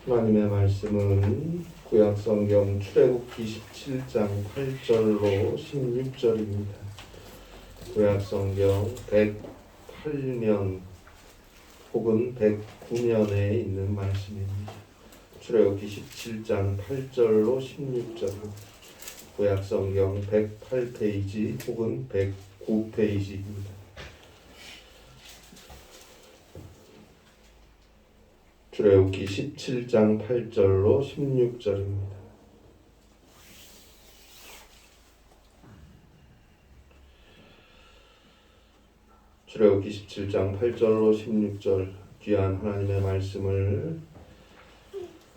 하나님의 말씀은 구약성경 출애굽기 17장 8절로 16절입니다. 구약성경 108년 혹은 109년에 있는 말씀입니다. 출애굽기 17장 8절로 16절, 구약성경 108페이지 혹은 109페이지입니다. 출애굽기 17장 8절로 16절입니다. 출애굽기 17장 8절로 16절, 귀한 하나님의 말씀을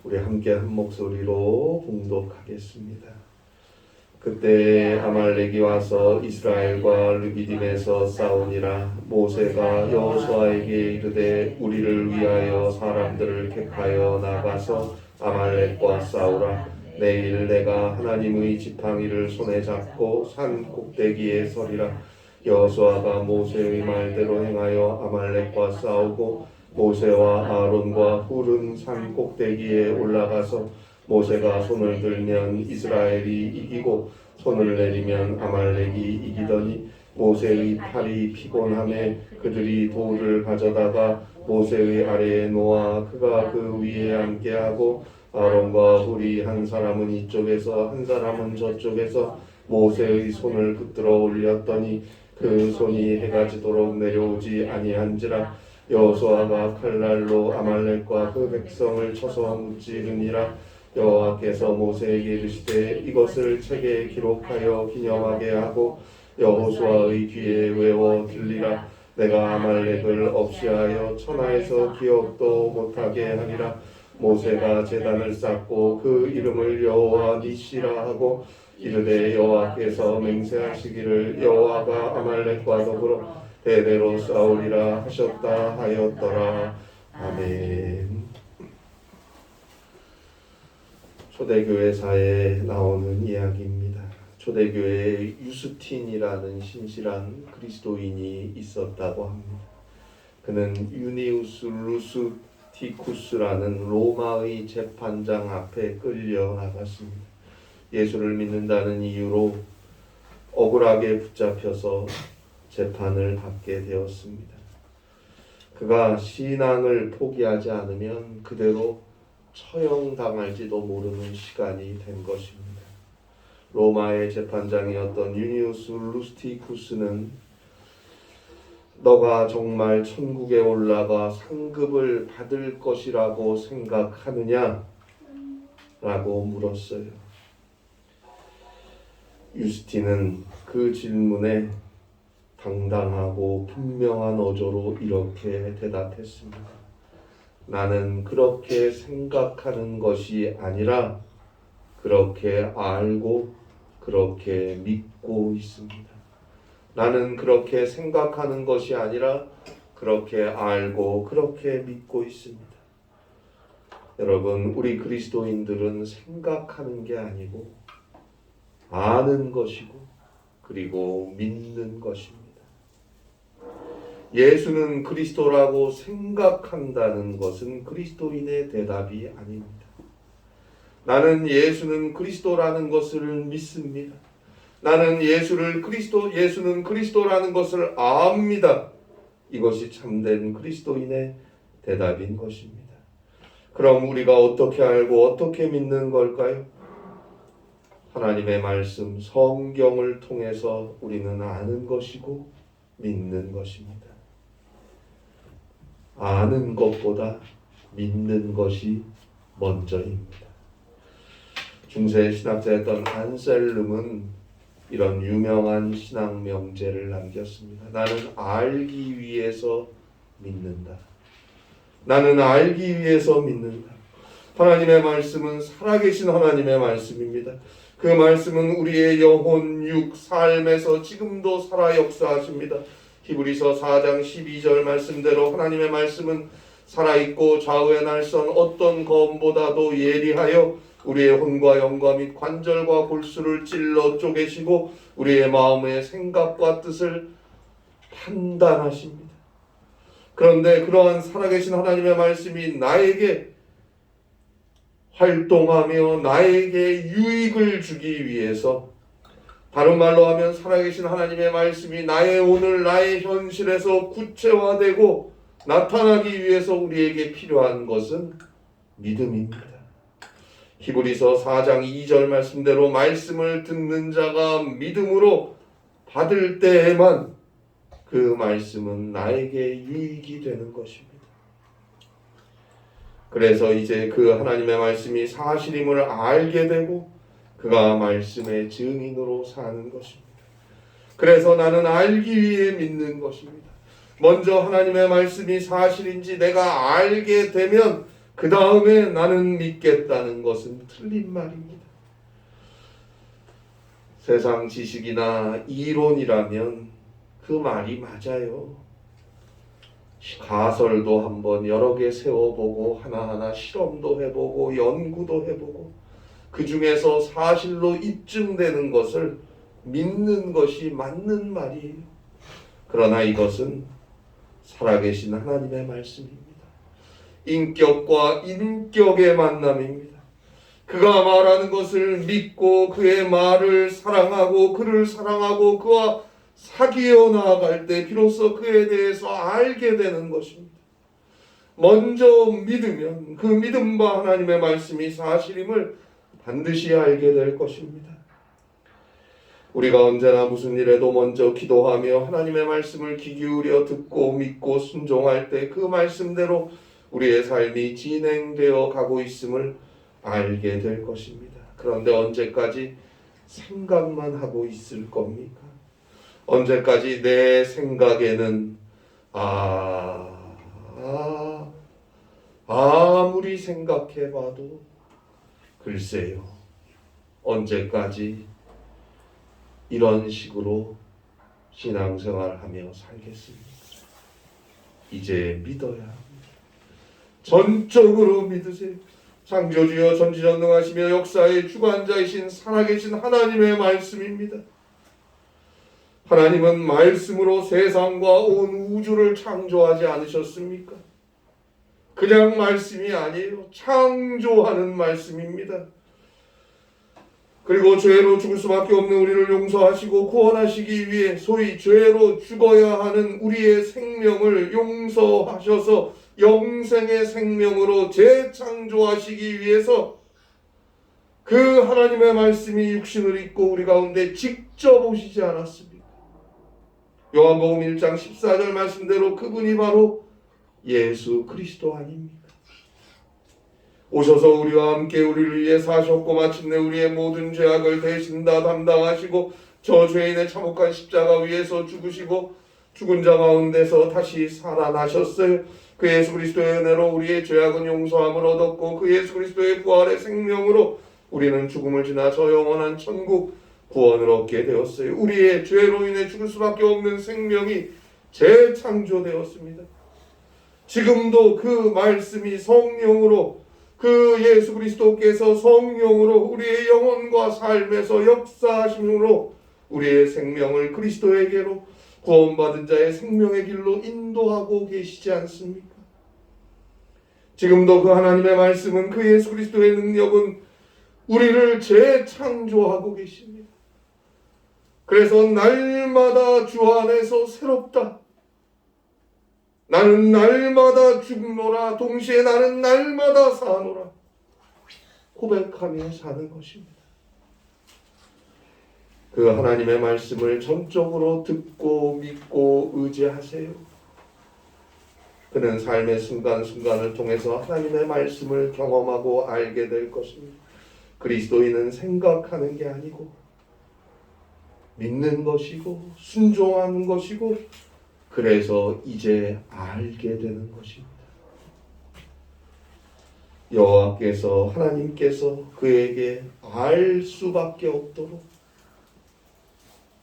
우리 함께 한 목소리로 봉독하겠습니다. 그때 아말렉이 와서 이스라엘과 르비딤에서 싸우니라. 모세가 여호수아에게 이르되 우리를 위하여 사람들을 택하여 나가서 아말렉과 싸우라. 내일 내가 하나님의 지팡이를 손에 잡고 산 꼭대기에 서리라. 여호수아가 모세의 말대로 행하여 아말렉과 싸우고 모세와 아론과 훌은 산 꼭대기에 올라가서 모세가 손을 들면 이스라엘이 이기고 손을 내리면 아말렉이 이기더니 모세의 팔이 피곤함에 그들이 돌을 가져다가 모세의 아래에 놓아 그가 그 위에 앉게 하고 아론과 훌이 한 사람은 이쪽에서 한 사람은 저쪽에서 모세의 손을 붙들어 올렸더니 그 손이 해가 지도록 내려오지 아니한지라. 여호수아가 칼날로 아말렉과 그 백성을 쳐서 무찌르니라. 여호와께서 모세에게 이르시되 이것을 책에 기록하여 기념하게 하고 여호수아의 귀에 외워 들리라. 내가 아말렉을 없이하여 천하에서 기억도 못하게 하리라. 모세가 제단을 쌓고 그 이름을 여호와 니시라 하고 이르되 여호와께서 맹세하시기를 여호와가 아말렉과 더불어 대대로 싸우리라 하셨다 하였더라. 아멘. 초대교회사에 나오는 이야기입니다. 초대교회에 유스틴이라는 신실한 그리스도인이 있었다고 합니다. 그는 유니우스 루스티쿠스라는 로마의 재판장 앞에 끌려 나갔습니다. 예수를 믿는다는 이유로 억울하게 붙잡혀서 재판을 받게 되었습니다. 그가 신앙을 포기하지 않으면 그대로 처형당할지도 모르는 시간이 된 것입니다. 로마의 재판장이었던 유니우스 루스티쿠스는 너가 정말 천국에 올라가 상급을 받을 것이라고 생각하느냐? 라고 물었어요. 유스틴은 그 질문에 당당하고 분명한 어조로 이렇게 대답했습니다. 나는 그렇게 생각하는 것이 아니라 그렇게 알고 그렇게 믿고 있습니다. 나는 그렇게 생각하는 것이 아니라 그렇게 알고 그렇게 믿고 있습니다. 여러분, 우리 그리스도인들은 생각하는 게 아니고 아는 것이고 그리고 믿는 것입니다. 예수는 그리스도라고 생각한다는 것은 그리스도인의 대답이 아닙니다. 나는 예수는 그리스도라는 것을 믿습니다. 나는 예수는 그리스도라는 것을 압니다. 이것이 참된 그리스도인의 대답인 것입니다. 그럼 우리가 어떻게 알고 어떻게 믿는 걸까요? 하나님의 말씀, 성경을 통해서 우리는 아는 것이고 믿는 것입니다. 아는 것보다 믿는 것이 먼저입니다. 중세 신학자였던 안셀름은 이런 유명한 신앙 명제를 남겼습니다. 나는 알기 위해서 믿는다. 나는 알기 위해서 믿는다. 하나님의 말씀은 살아계신 하나님의 말씀입니다. 그 말씀은 우리의 영혼, 육, 삶에서 지금도 살아 역사하십니다. 히브리서 4장 12절 말씀대로 하나님의 말씀은 살아있고 좌우의 날선 어떤 검보다도 예리하여 우리의魂과 영과 및 관절과 골수를 찔러 쪼개시고 우리의 마음의 생각과 뜻을 판단하십니다. 그런데 그러한 살아계신 하나님의 말씀이 나에게 활동하며 나에게 유익을 주기 위해서, 다른 말로 하면 살아계신 하나님의 말씀이 나의 오늘 나의 현실에서 구체화되고 나타나기 위해서 우리에게 필요한 것은 믿음입니다. 히브리서 4장 2절 말씀대로 말씀을 듣는 자가 믿음으로 받을 때에만 그 말씀은 나에게 유익이 되는 것입니다. 그래서 이제 그 하나님의 말씀이 사실임을 알게 되고 그가 말씀의 증인으로 사는 것입니다. 그래서 나는 알기 위해 믿는 것입니다. 먼저 하나님의 말씀이 사실인지 내가 알게 되면 그 다음에 나는 믿겠다는 것은 틀린 말입니다. 세상 지식이나 이론이라면 그 말이 맞아요. 가설도 한번 여러 개 세워보고 하나하나 실험도 해보고 연구도 해보고 그 중에서 사실로 입증되는 것을 믿는 것이 맞는 말이에요. 그러나 이것은 살아계신 하나님의 말씀입니다. 인격과 인격의 만남입니다. 그가 말하는 것을 믿고 그의 말을 사랑하고 그를 사랑하고 그와 사귀어 나아갈 때 비로소 그에 대해서 알게 되는 것입니다. 먼저 믿으면 그 믿음과 하나님의 말씀이 사실임을 반드시 알게 될 것입니다. 우리가 언제나 무슨 일에도 먼저 기도하며 하나님의 말씀을 귀 기울여 듣고 믿고 순종할 때 그 말씀대로 우리의 삶이 진행되어 가고 있음을 알게 될 것입니다. 그런데 언제까지 생각만 하고 있을 겁니까? 언제까지 내 생각에는 아무리 생각해봐도 글쎄요, 언제까지 이런 식으로 신앙생활을 하며 살겠습니까? 이제 믿어야 합니다. 전적으로 믿으세요. 창조주여 전지전능하시며 역사의 주관자이신 살아계신 하나님의 말씀입니다. 하나님은 말씀으로 세상과 온 우주를 창조하지 않으셨습니까? 그냥 말씀이 아니에요. 창조하는 말씀입니다. 그리고 죄로 죽을 수밖에 없는 우리를 용서하시고 구원하시기 위해 소위 죄로 죽어야 하는 우리의 생명을 용서하셔서 영생의 생명으로 재창조하시기 위해서 그 하나님의 말씀이 육신을 입고 우리 가운데 직접 오시지 않았습니까? 요한복음 1장 14절 말씀대로 그분이 바로 예수 그리스도 아닙니까? 오셔서 우리와 함께 우리를 위해 사셨고 마침내 우리의 모든 죄악을 대신 다 담당하시고 저 죄인의 참혹한 십자가 위에서 죽으시고 죽은 자 가운데서 다시 살아나셨어요. 그 예수 그리스도의 은혜로 우리의 죄악은 용서함을 얻었고 그 예수 그리스도의 부활의 생명으로 우리는 죽음을 지나 저 영원한 천국 구원을 얻게 되었어요. 우리의 죄로 인해 죽을 수밖에 없는 생명이 재창조되었습니다. 지금도 그 말씀이 성령으로 그 예수 그리스도께서 성령으로 우리의 영혼과 삶에서 역사하심으로 우리의 생명을 그리스도에게로 구원받은 자의 생명의 길로 인도하고 계시지 않습니까? 지금도 그 하나님의 말씀은 그 예수 그리스도의 능력은 우리를 재창조하고 계십니다. 그래서 날마다 주 안에서 새롭다. 나는 날마다 죽노라 동시에 나는 날마다 사노라 고백하며 사는 것입니다. 그 하나님의 말씀을 전적으로 듣고 믿고 의지하세요. 그는 삶의 순간순간을 통해서 하나님의 말씀을 경험하고 알게 될 것입니다. 그리스도인은 생각하는 게 아니고 믿는 것이고 순종하는 것이고 그래서 이제 알게 되는 것입니다. 여호와께서 하나님께서 그에게 알 수밖에 없도록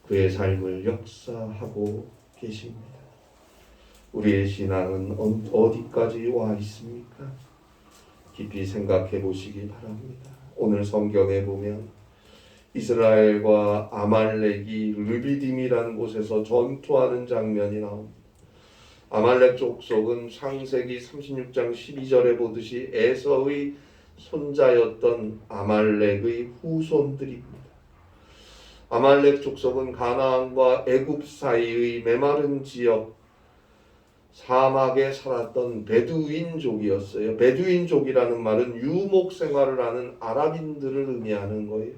그의 삶을 역사하고 계십니다. 우리의 신앙은 어디까지 와 있습니까? 깊이 생각해 보시기 바랍니다. 오늘 성경에 보면 이스라엘과 아말렉이 르비딤이라는 곳에서 전투하는 장면이 나옵니다. 아말렉 족속은 창세기 36장 12절에 보듯이 에서의 손자였던 아말렉의 후손들입니다. 아말렉 족속은 가나안과 애굽 사이의 메마른 지역 사막에 살았던 베두인족이었어요. 베두인족이라는 말은 유목 생활을 하는 아랍인들을 의미하는 거예요.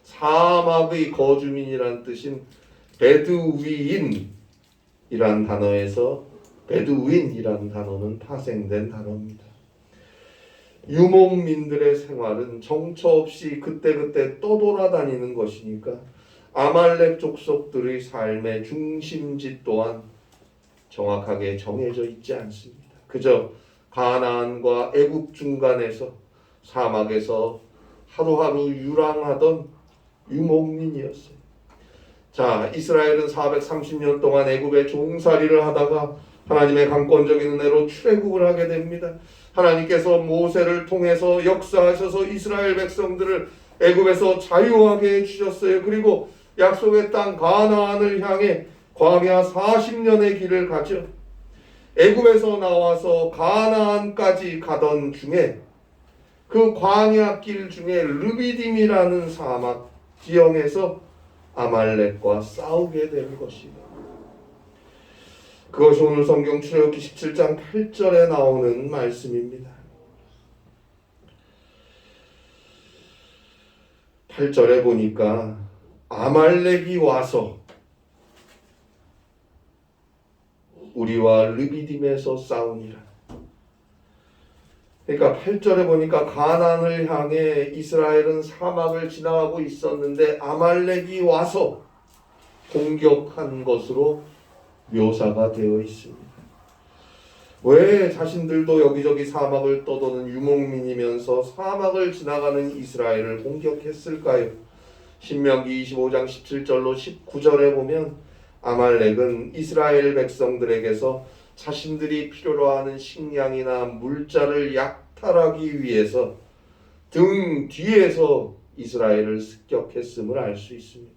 사막의 거주민이란 뜻인 베두위인이란 단어에서 베두윈이란 단어는 파생된 단어입니다. 유목민들의 생활은 정처 없이 그때그때 떠돌아다니는 것이니까 아말렉 족속들의 삶의 중심지 또한 정확하게 정해져 있지 않습니다. 그저 가나안과 애굽 중간에서 사막에서 하루하루 유랑하던 유목민이었어요. 자, 이스라엘은 430년 동안 애굽의 종살이를 하다가 하나님의 강권적인 은혜로 출애굽을 하게 됩니다. 하나님께서 모세를 통해서 역사하셔서 이스라엘 백성들을 애굽에서 자유하게 해주셨어요. 그리고 약속의 땅 가나안을 향해 광야 40년의 길을 가죠. 애굽에서 나와서 가나안까지 가던 중에 그 광야 길 중에 르비딤이라는 사막 지형에서 아말렉과 싸우게 된 것이다. 그것이 오늘 성경 출애굽기 17장 8절에 나오는 말씀입니다. 8절에 보니까 아말렉이 와서 우리와 르비딤에서 싸우니라. 그러니까 8절에 보니까 가나안을 향해 이스라엘은 사막을 지나가고 있었는데 아말렉이 와서 공격한 것으로 묘사가 되어 있습니다. 왜 자신들도 여기저기 사막을 떠도는 유목민이면서 사막을 지나가는 이스라엘을 공격했을까요? 신명기 25장 17절로 19절에 보면 아말렉은 이스라엘 백성들에게서 자신들이 필요로 하는 식량이나 물자를 약탈하기 위해서 등 뒤에서 이스라엘을 습격했음을 알 수 있습니다.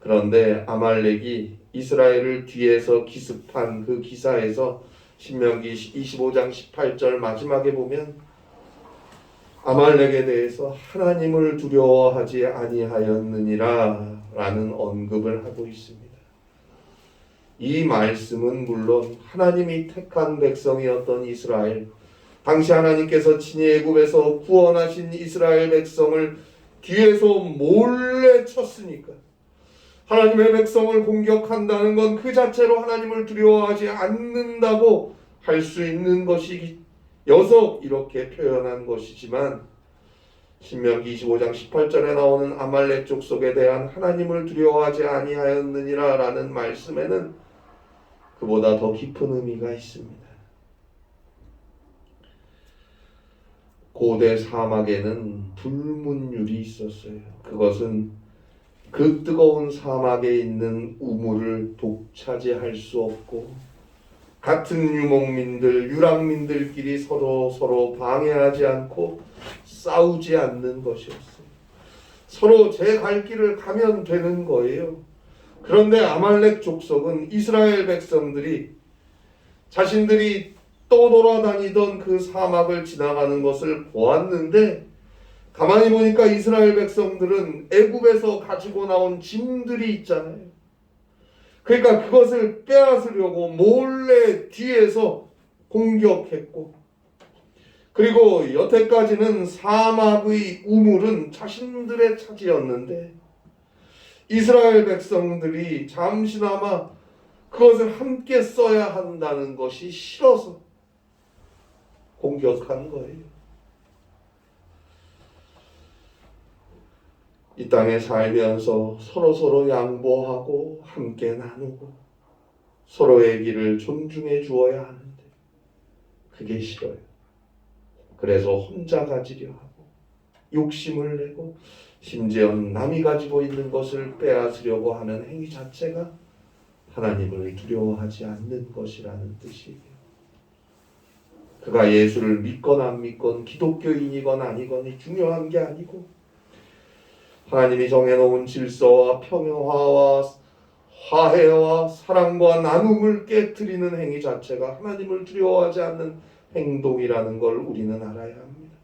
그런데 아말렉이 이스라엘을 뒤에서 기습한 그 기사에서 신명기 25장 18절 마지막에 보면 아말렉에 대해서 하나님을 두려워하지 아니하였느니라 라는 언급을 하고 있습니다. 이 말씀은 물론 하나님이 택한 백성이었던 이스라엘, 당시 하나님께서 친히 애굽에서 구원하신 이스라엘 백성을 뒤에서 몰래 쳤으니까 하나님의 백성을 공격한다는 건 그 자체로 하나님을 두려워하지 않는다고 할 수 있는 것이어서 이렇게 표현한 것이지만 신명기 25장 18절에 나오는 아말렉 족속에 대한 하나님을 두려워하지 아니하였느니라 라는 말씀에는 그보다 더 깊은 의미가 있습니다. 고대 사막에는 불문율이 있었어요. 그것은 그 뜨거운 사막에 있는 우물을 독차지할 수 없고 같은 유목민들, 유랑민들끼리 서로 방해하지 않고 싸우지 않는 것이었어요. 서로 제 갈 길을 가면 되는 거예요. 그런데 아말렉 족속은 이스라엘 백성들이 자신들이 떠돌아다니던 그 사막을 지나가는 것을 보았는데 가만히 보니까 이스라엘 백성들은 애굽에서 가지고 나온 짐들이 있잖아요. 그러니까 그것을 빼앗으려고 몰래 뒤에서 공격했고, 그리고 여태까지는 사막의 우물은 자신들의 차지였는데 이스라엘 백성들이 잠시나마 그것을 함께 써야 한다는 것이 싫어서 공격한 거예요. 이 땅에 살면서 서로 양보하고 함께 나누고 서로의 길을 존중해 주어야 하는데 그게 싫어요. 그래서 혼자 가지려 하고 욕심을 내고 심지어 남이 가지고 있는 것을 빼앗으려고 하는 행위 자체가 하나님을 두려워하지 않는 것이라는 뜻이에요. 그가 예수를 믿건 안 믿건 기독교인이건 아니건이 중요한 게 아니고 하나님이 정해놓은 질서와 평화와 화해와 사랑과 나눔을 깨트리는 행위 자체가 하나님을 두려워하지 않는 행동이라는 걸 우리는 알아야 합니다.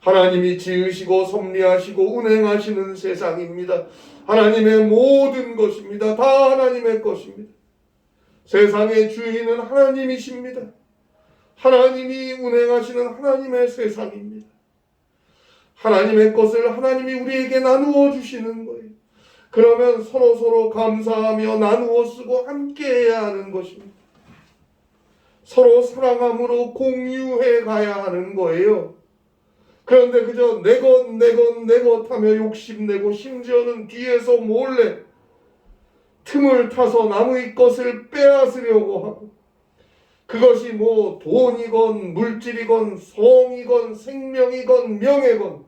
하나님이 지으시고 섭리하시고 운행하시는 세상입니다. 하나님의 모든 것입니다. 다 하나님의 것입니다. 세상의 주인은 하나님이십니다. 하나님이 운행하시는 하나님의 세상입니다. 하나님의 것을 하나님이 우리에게 나누어 주시는 거예요. 그러면 서로 감사하며 나누어 쓰고 함께해야 하는 것입니다. 서로 사랑함으로 공유해 가야 하는 거예요. 그런데 그저 내 것 하며 욕심내고 심지어는 뒤에서 몰래 틈을 타서 남의 것을 빼앗으려고 하고, 그것이 뭐 돈이건 물질이건 성이건 생명이건 명예건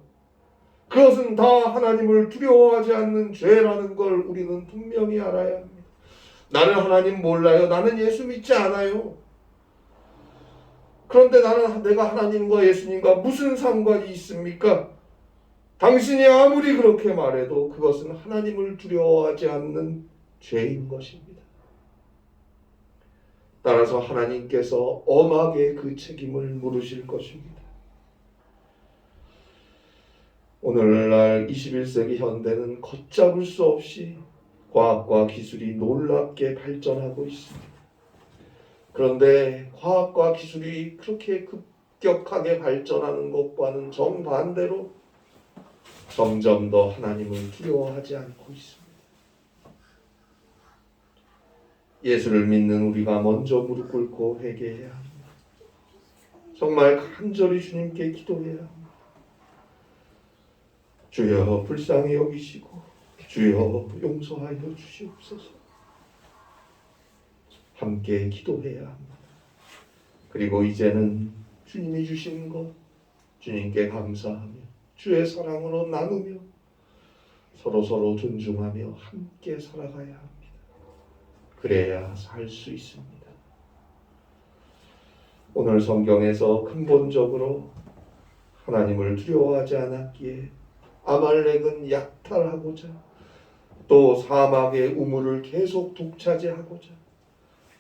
그것은 다 하나님을 두려워하지 않는 죄라는 걸 우리는 분명히 알아야 합니다. 나는 하나님 몰라요. 나는 예수 믿지 않아요. 그런데 내가 하나님과 예수님과 무슨 상관이 있습니까? 당신이 아무리 그렇게 말해도 그것은 하나님을 두려워하지 않는 죄인 것입니다. 따라서 하나님께서 엄하게 그 책임을 물으실 것입니다. 오늘날 21세기 현대는 걷잡을 수 없이 과학과 기술이 놀랍게 발전하고 있습니다. 그런데 과학과 기술이 그렇게 급격하게 발전하는 것과는 정반대로 점점 더 하나님을 두려워하지 않고 있습니다. 예수를 믿는 우리가 먼저 무릎 꿇고 회개해야 합니다. 정말 간절히 주님께 기도해야 합니다. 주여 불쌍히 여기시고 주여 용서하여 주시옵소서. 함께 기도해야 합니다. 그리고 이제는 주님이 주신 것 주님께 감사하며 주의 사랑으로 나누며 서로 존중하며 함께 살아가야 합니다. 그래야 살 수 있습니다. 오늘 성경에서 근본적으로 하나님을 두려워하지 않았기에 아말렉은 약탈하고자 또 사막의 우물을 계속 독차지하고자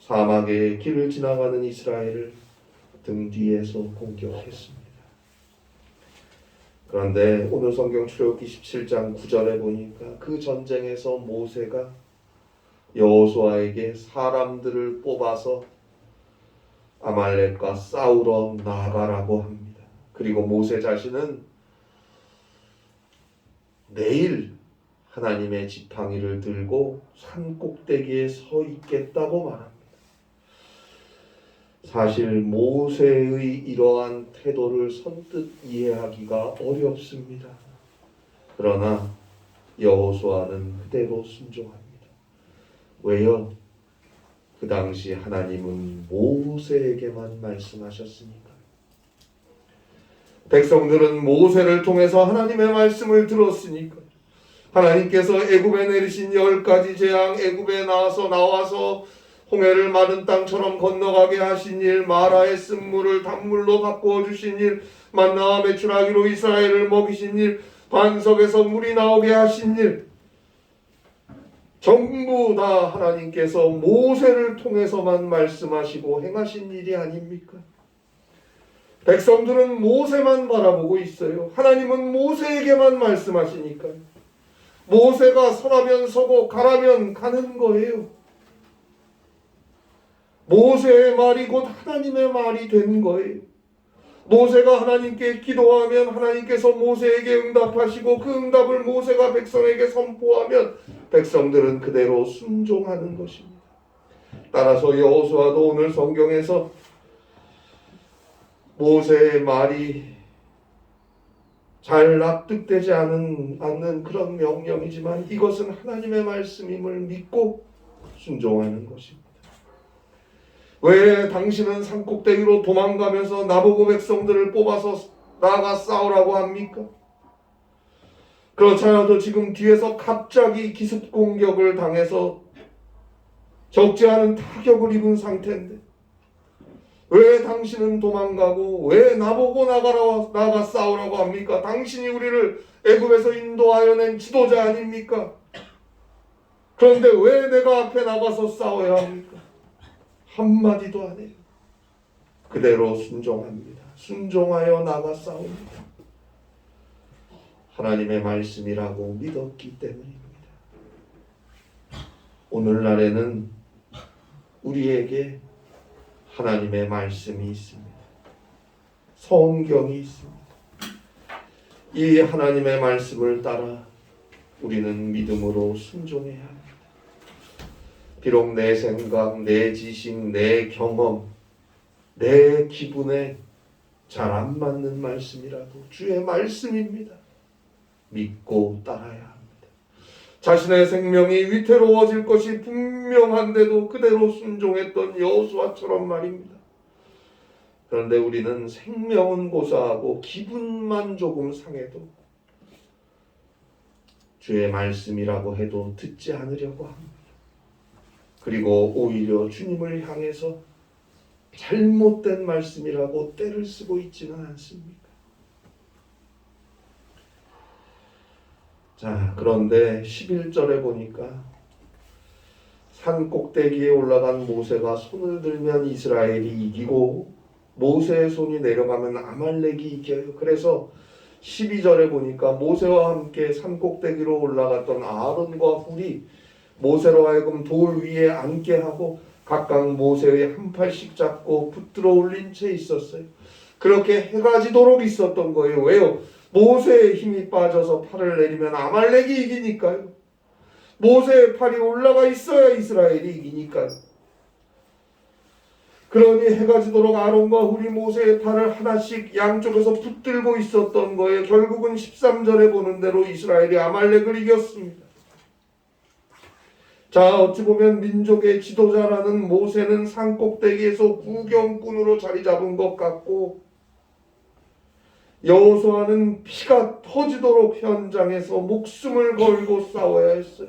사막의 길을 지나가는 이스라엘을 등 뒤에서 공격했습니다. 그런데 오늘 성경 출애굽기 17장 9절에 보니까 그 전쟁에서 모세가 여호수아에게 사람들을 뽑아서 아말렉과 싸우러 나가라고 합니다. 그리고 모세 자신은 내일 하나님의 지팡이를 들고 산 꼭대기에 서 있겠다고 말합니다. 사실 모세의 이러한 태도를 선뜻 이해하기가 어렵습니다. 그러나 여호수아는 그대로 순종합니다. 왜요? 그 당시 하나님은 모세에게만 말씀하셨으니까. 백성들은 모세를 통해서 하나님의 말씀을 들었으니까. 하나님께서 애굽에 내리신 10가지 재앙, 애굽에 나와서 홍해를 마른 땅처럼 건너가게 하신 일, 마라의 쓴물을 단물로 바꾸어 주신 일, 만나와 메추라기로 이스라엘을 먹이신 일, 반석에서 물이 나오게 하신 일, 전부 다 하나님께서 모세를 통해서만 말씀하시고 행하신 일이 아닙니까? 백성들은 모세만 바라보고 있어요. 하나님은 모세에게만 말씀하시니까요. 모세가 서라면 서고 가라면 가는 거예요. 모세의 말이 곧 하나님의 말이 된 거예요. 모세가 하나님께 기도하면 하나님께서 모세에게 응답하시고 그 응답을 모세가 백성에게 선포하면 백성들은 그대로 순종하는 것입니다. 따라서 여호수아도 오늘 성경에서 모세의 말이 잘 납득되지 않는 그런 명령이지만 이것은 하나님의 말씀임을 믿고 순종하는 것입니다. 왜 당신은 산꼭대기로 도망가면서 나보고 백성들을 뽑아서 나가 싸우라고 합니까? 그렇지 않아도 지금 뒤에서 갑자기 기습 공격을 당해서 적지 않은 타격을 입은 상태인데 왜 당신은 도망가고 왜 나보고 나가 싸우라고 합니까? 당신이 우리를 애굽에서 인도하여 낸 지도자 아닙니까? 그런데 왜 내가 앞에 나가서 싸워야 합니까? 한마디도 안 해요. 그대로 순종합니다. 순종하여 나가 싸웁니다. 하나님의 말씀이라고 믿었기 때문입니다. 오늘날에는 우리에게 하나님의 말씀이 있습니다. 성경이 있습니다. 이 하나님의 말씀을 따라 우리는 믿음으로 순종해야 합니다. 비록 내 생각, 내 지식, 내 경험, 내 기분에 잘 안 맞는 말씀이라도 주의 말씀입니다. 믿고 따라야 합니다. 자신의 생명이 위태로워질 것이 분명한데도 그대로 순종했던 여호수아처럼 말입니다. 그런데 우리는 생명은 고사하고 기분만 조금 상해도 주의 말씀이라고 해도 듣지 않으려고 합니다. 그리고 오히려 주님을 향해서 잘못된 말씀이라고 떼를 쓰고 있지는 않습니까? 자, 그런데 11절에 보니까 산 꼭대기에 올라간 모세가 손을 들면 이스라엘이 이기고 모세의 손이 내려가면 아말렉이 이겨요. 그래서 12절에 보니까 모세와 함께 산 꼭대기로 올라갔던 아론과 훌이 모세로 하여금 돌 위에 앉게 하고 각각 모세의 한 팔씩 잡고 붙들어 올린 채 있었어요. 그렇게 해가 지도록 있었던 거예요. 왜요? 모세의 힘이 빠져서 팔을 내리면 아말렉이 이기니까요. 모세의 팔이 올라가 있어야 이스라엘이 이기니까요. 그러니 해가 지도록 아론과 훌이 모세의 팔을 하나씩 양쪽에서 붙들고 있었던 거예요. 결국은 13절에 보는 대로 이스라엘이 아말렉을 이겼습니다. 자, 어찌 보면 민족의 지도자라는 모세는 산꼭대기에서 구경꾼으로 자리 잡은 것 같고 여호수아는 피가 터지도록 현장에서 목숨을 걸고 싸워야 했어요.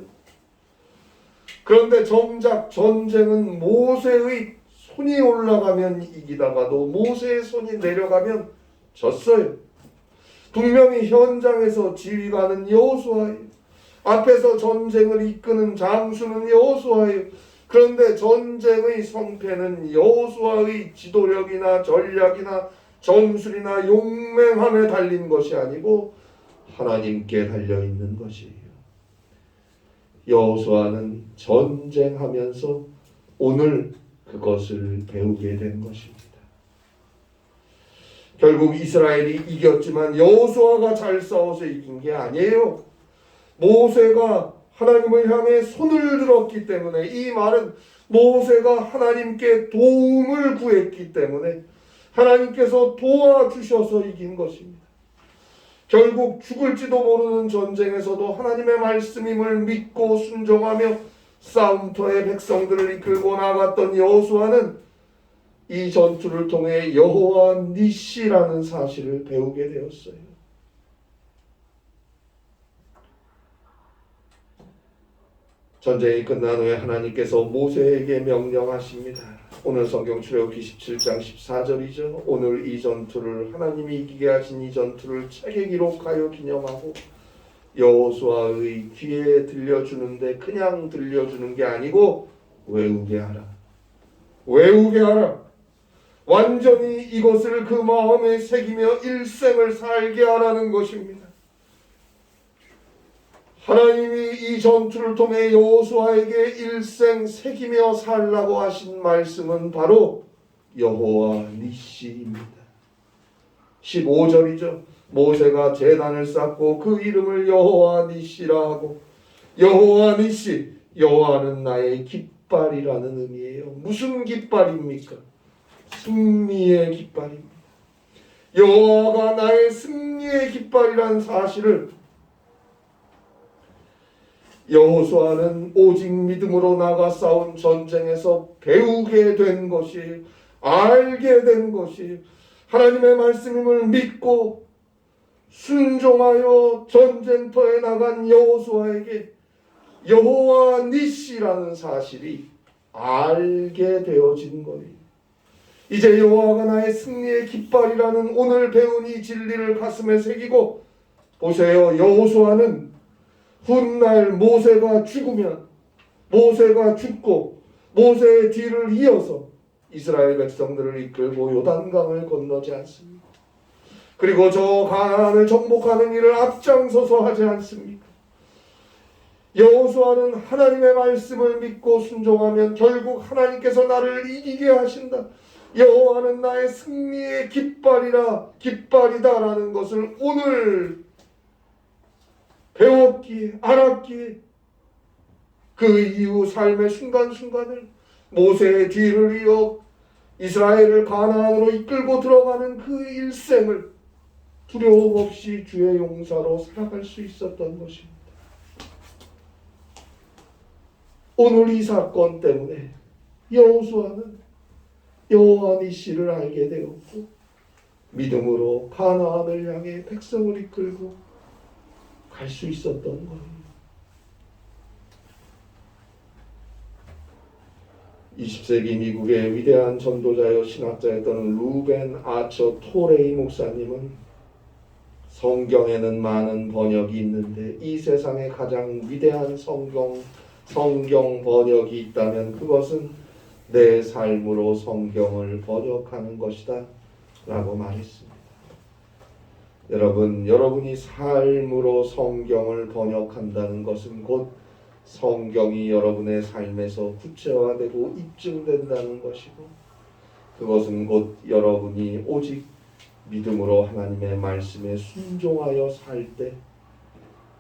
그런데 정작 전쟁은 모세의 손이 올라가면 이기다가도 모세의 손이 내려가면 졌어요. 분명히 현장에서 지휘관은 여호수아예요. 앞에서 전쟁을 이끄는 장수는 여호수아예요. 그런데 전쟁의 성패는 여호수아의 지도력이나 전략이나 전술이나 용맹함에 달린 것이 아니고 하나님께 달려있는 것이에요. 여호수아는 전쟁하면서 오늘 그것을 배우게 된 것입니다. 결국 이스라엘이 이겼지만 여호수아가 잘 싸워서 이긴 게 아니에요. 모세가 하나님을 향해 손을 들었기 때문에, 이 말은 모세가 하나님께 도움을 구했기 때문에 하나님께서 도와주셔서 이긴 것입니다. 결국 죽을지도 모르는 전쟁에서도 하나님의 말씀임을 믿고 순종하며 싸움터의 백성들을 이끌고 나갔던 여호수아는 이 전투를 통해 여호와 니시라는 사실을 배우게 되었어요. 전쟁이 끝난 후에 하나님께서 모세에게 명령하십니다. 오늘 성경 출애굽기 17장 14절이죠. 오늘 이 전투를 하나님이 이기게 하신 이 전투를 책에 기록하여 기념하고 여호수아의 귀에 들려주는데 그냥 들려주는 게 아니고 외우게 하라. 외우게 하라. 완전히 이것을 그 마음에 새기며 일생을 살게 하라는 것입니다. 하나님이 이 전투를 통해 여호수아에게 일생 새기며 살라고 하신 말씀은 바로 여호와 니시입니다. 15절이죠. 모세가 제단을 쌓고 그 이름을 여호와 니시라 하고, 여호와 니시, 여호와는 나의 깃발이라는 의미예요. 무슨 깃발입니까? 승리의 깃발입니다. 여호와가 나의 승리의 깃발이라는 사실을 여호수아는 오직 믿음으로 나가 싸운 전쟁에서 배우게 된 것이, 알게 된 것이, 하나님의 말씀임을 믿고 순종하여 전쟁터에 나간 여호수아에게 여호와 니시라는 사실이 알게 되어진 거예요. 이제 여호와가 나의 승리의 깃발이라는 오늘 배운 이 진리를 가슴에 새기고, 보세요. 여호수아는 훗날 모세가 죽으면, 모세가 죽고 모세의 뒤를 이어서 이스라엘 백성들을 이끌고 요단강을 건너지 않습니다. 그리고 저 가나안을 정복하는 일을 앞장서서 하지 않습니까? 여호수아는 하나님의 말씀을 믿고 순종하면 결국 하나님께서 나를 이기게 하신다. 여호와는 나의 승리의 깃발이다라는 것을 오늘 배웠기에, 알았기에, 그 이후 삶의 순간순간을 모세의 뒤를 이어 이스라엘을 가나안으로 이끌고 들어가는 그 일생을 두려움 없이 주의 용사로 살아갈 수 있었던 것입니다. 오늘 이 사건 때문에 여호수아는 여호와 니시를 알게 되었고 믿음으로 가나안을 향해 백성을 이끌고 갈 수 있었던 거예요. 20세기 미국의 위대한 전도자요 신학자였던 루벤 아처 토레이 목사님은 성경에는 많은 번역이 있는데 이 세상에 가장 위대한 성경 번역이 있다면 그것은 내 삶으로 성경을 번역하는 것이다 라고 말했습니다. 여러분이 삶으로 성경을 번역한다는 것은 곧 성경이 여러분의 삶에서 구체화되고 입증된다는 것이고, 그것은 곧 여러분이 오직 믿음으로 하나님의 말씀에 순종하여 살 때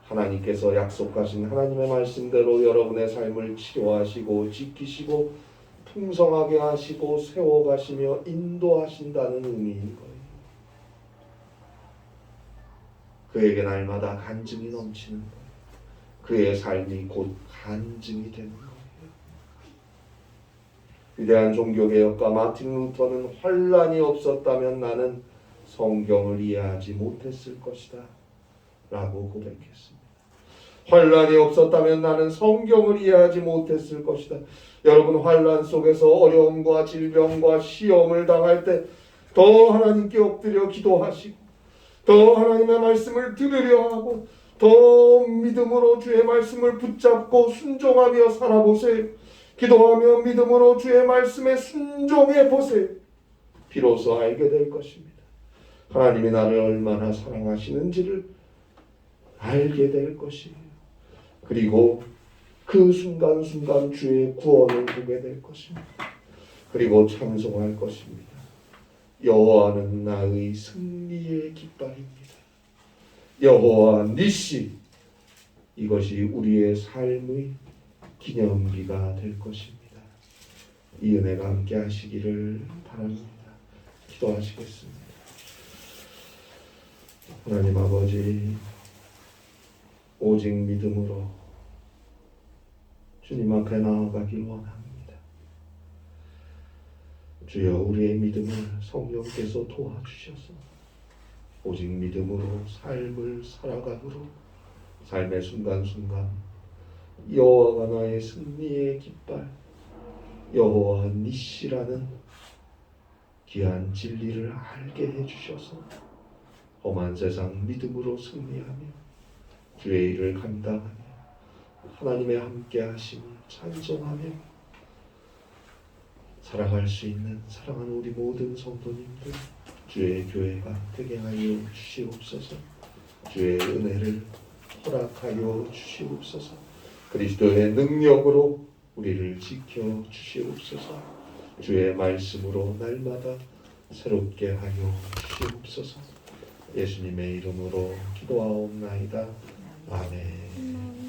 하나님께서 약속하신 하나님의 말씀대로 여러분의 삶을 치료하시고 지키시고 풍성하게 하시고 세워가시며 인도하신다는 의미인 거예요. 그에게 날마다 간증이 넘치는 거예요. 그의 삶이 곧 간증이 되는 거예요. 위대한 종교개혁가 마틴 루터는 환란이 없었다면 나는 성경을 이해하지 못했을 것이다 라고 고백했습니다. 환란이 없었다면 나는 성경을 이해하지 못했을 것이다. 여러분, 환란 속에서 어려움과 질병과 시험을 당할 때 더 하나님께 엎드려 기도하시고 더 하나님의 말씀을 들으려 하고 더 믿음으로 주의 말씀을 붙잡고 순종하며 살아보세요. 기도하며 믿음으로 주의 말씀에 순종해 보세요. 비로소 알게 될 것입니다. 하나님이 나를 얼마나 사랑하시는지를 알게 될 것이에요. 그리고 그 순간순간 주의 구원을 보게 될 것입니다. 그리고 찬송할 것입니다. 여호와는 나의 승리의 깃발입니다. 여호와 니시, 이것이 우리의 삶의 기념비가 될 것입니다. 이 은혜가 함께 하시기를 바랍니다. 기도하시겠습니다. 하나님 아버지, 오직 믿음으로 주님 앞에 나아가길 원합니다. 주여, 우리의 믿음을 성령께서 도와주셔서 오직 믿음으로 삶을 살아가도록 삶의 순간순간 여호와가 나의 승리의 깃발, 여호와 니시라는 귀한 진리를 알게 해주셔서 험한 세상 믿음으로 승리하며 주의 일을 감당하며 하나님의 함께 하심을 찬송하며 살아갈 수 있는 사랑하는 우리 모든 성도님들, 주의 교회가 되게 하여 주시옵소서. 주의 은혜를 허락하여 주시옵소서. 그리스도의 능력으로 우리를 지켜 주시옵소서. 주의 말씀으로 날마다 새롭게 하여 주시옵소서. 예수님의 이름으로 기도하옵나이다. 아멘.